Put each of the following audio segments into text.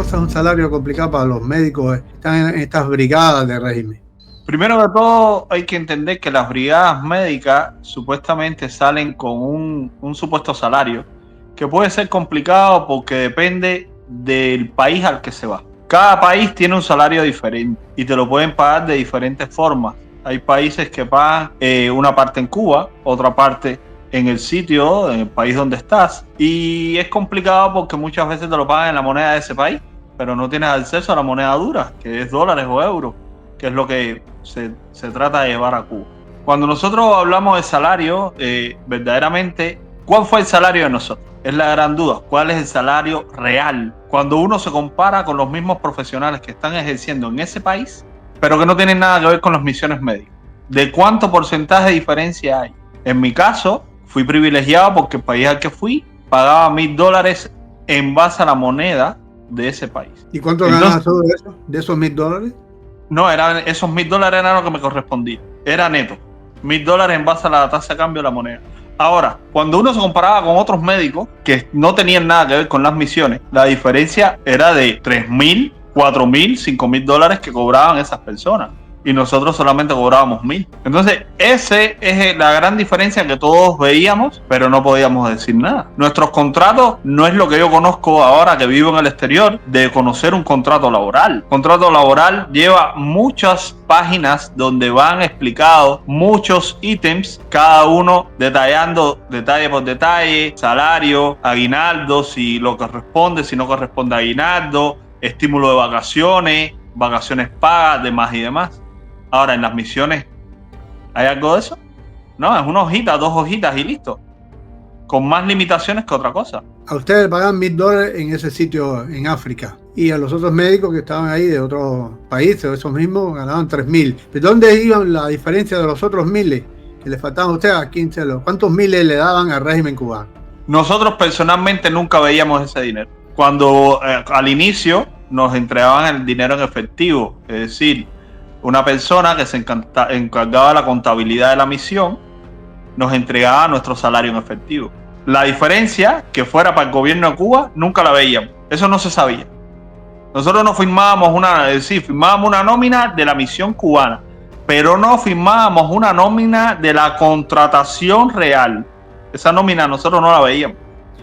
cosa es un salario complicado para los médicos que están en estas brigadas de régimen? Primero de todo, hay que entender que las brigadas médicas supuestamente salen con un supuesto salario que puede ser complicado porque depende del país al que se va. Cada país tiene un salario diferente y te lo pueden pagar de diferentes formas. Hay países que pagan una parte en Cuba, otra parte en el sitio, en el país donde estás. Y es complicado porque muchas veces te lo pagan en la moneda de ese país, pero no tienes acceso a la moneda dura, que es dólares o euros, que es lo que se trata de llevar a Cuba. Cuando nosotros hablamos de salario, verdaderamente, ¿cuál fue el salario de nosotros? Es la gran duda. ¿Cuál es el salario real? Cuando uno se compara con los mismos profesionales que están ejerciendo en ese país, pero que no tienen nada que ver con las misiones médicas. ¿De cuánto porcentaje de diferencia hay? En mi caso, fui privilegiado porque el país al que fui pagaba $1,000 en base a la moneda de ese país. ¿Y cuánto ganabas tú de eso? ¿De esos $1,000? No, esos $1,000 eran lo que me correspondía. Era neto. $1,000 en base a la tasa de cambio de la moneda. Ahora, cuando uno se comparaba con otros médicos que no tenían nada que ver con las misiones, la diferencia era de $3,000, $4,000, $5,000 que cobraban esas personas. Y nosotros solamente cobrábamos 1,000. Entonces, esa es la gran diferencia que todos veíamos, pero no podíamos decir nada. Nuestros contratos no es lo que yo conozco ahora que vivo en el exterior, de conocer un contrato laboral. Contrato laboral lleva muchas páginas donde van explicados muchos ítems, cada uno detallando detalle por detalle, salario, aguinaldo, si lo corresponde, si no corresponde a aguinaldo, estímulo de vacaciones pagas, demás y demás. Ahora, en las misiones, ¿hay algo de eso? No, es una hojita, 2 hojitas y listo. Con más limitaciones que otra cosa. A ustedes pagan $1,000 en ese sitio en África. Y a los otros médicos que estaban ahí de otros países, esos mismos, ganaban $3,000. ¿De dónde iban la diferencia de los otros miles que les faltaban a ustedes? ¿A quién se los? ¿Cuántos miles le daban al régimen cubano? Nosotros personalmente nunca veíamos ese dinero. Cuando al inicio nos entregaban el dinero en efectivo, es decir, una persona que se encargaba de la contabilidad de la misión nos entregaba nuestro salario en efectivo. La diferencia que fuera para el gobierno de Cuba nunca la veíamos. Eso no se sabía. Nosotros no firmábamos firmábamos una nómina de la misión cubana, pero no firmábamos una nómina de la contratación real. Esa nómina nosotros no la veíamos.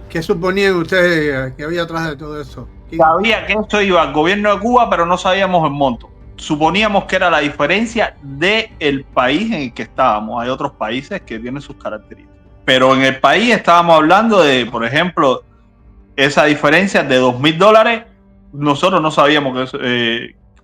¿Qué suponían ustedes que había atrás de todo eso? Sabía que esto iba al gobierno de Cuba, pero no sabíamos el monto. Suponíamos que era la diferencia del país en el que estábamos. Hay otros países que tienen sus características. Pero en el país estábamos hablando de, por ejemplo, esa diferencia de $2,000. Nosotros no sabíamos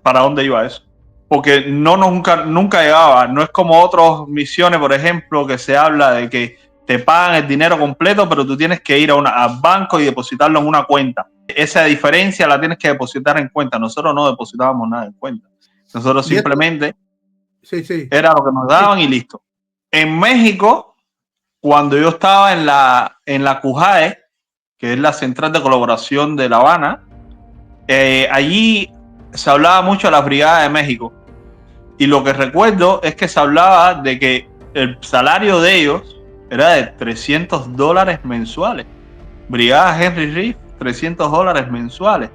para dónde iba eso. Porque nunca llegaba. No es como otras misiones, por ejemplo, que se habla de que te pagan el dinero completo, pero tú tienes que ir al banco y depositarlo en una cuenta. Esa diferencia la tienes que depositar en cuenta. Nosotros no depositábamos nada en cuenta. Nosotros simplemente era lo que nos daban y listo. En México, cuando yo estaba en la CUJAE, que es la Central de Colaboración de La Habana, allí se hablaba mucho de las brigadas de México. Y lo que recuerdo es que se hablaba de que el salario de ellos era de $300 mensuales. Brigada Henry Reef, $300 mensuales.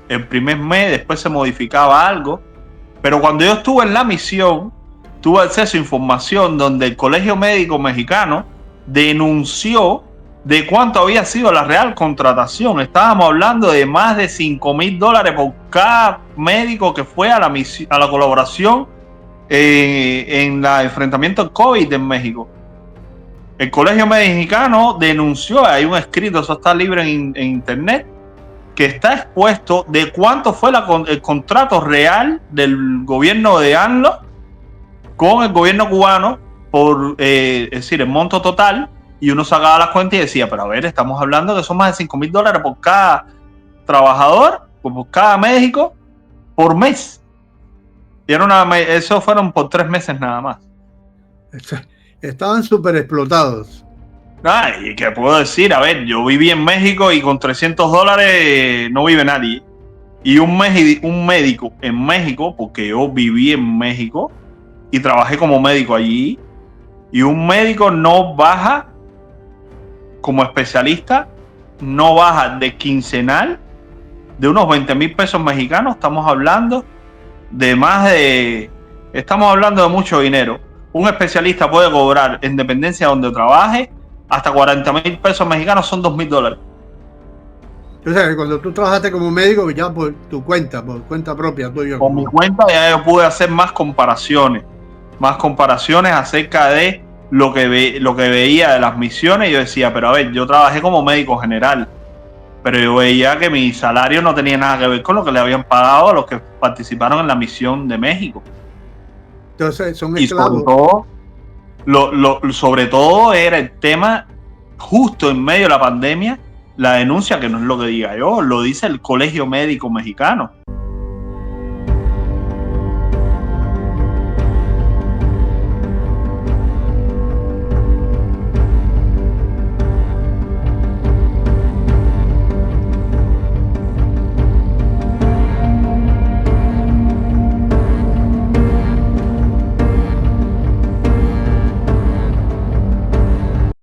El primer mes, después se modificaba algo. Pero cuando yo estuve en la misión, tuve acceso a información donde el Colegio Médico Mexicano denunció de cuánto había sido la real contratación. Estábamos hablando de más de $5,000 por cada médico que fue a la colaboración en el enfrentamiento al COVID en México. El Colegio Mexicano denunció, hay un escrito, eso está libre en internet, que está expuesto de cuánto fue el contrato real del gobierno de ANLO con el gobierno cubano por, es decir, el monto total, y uno sacaba las cuentas y decía, pero a ver, estamos hablando que son más de $5,000 por cada trabajador, por cada médico, por mes. Y eso fueron por 3 meses nada más. Estaban súper explotados. ¿Y qué puedo decir? A ver, yo viví en México y con $300 no vive nadie. Y un médico en México, porque yo viví en México y trabajé como médico allí, y un médico no baja como especialista, no baja de quincenal de unos 20,000 pesos mexicanos, estamos hablando de mucho dinero. Un especialista puede cobrar, en dependencia de donde trabaje, hasta 40,000 pesos mexicanos, son $2,000. O sea, que cuando tú trabajaste como médico, ya por tu cuenta, por cuenta propia tuya. Con mi cuenta ya yo pude hacer más comparaciones acerca de lo que veía de las misiones. Yo decía, pero a ver, yo trabajé como médico general, pero yo veía que mi salario no tenía nada que ver con lo que le habían pagado a los que participaron en la misión de México. Entonces son esclavos. Y sobre todo era el tema, justo en medio de la pandemia, la denuncia, que no es lo que diga yo, lo dice el Colegio Médico Mexicano.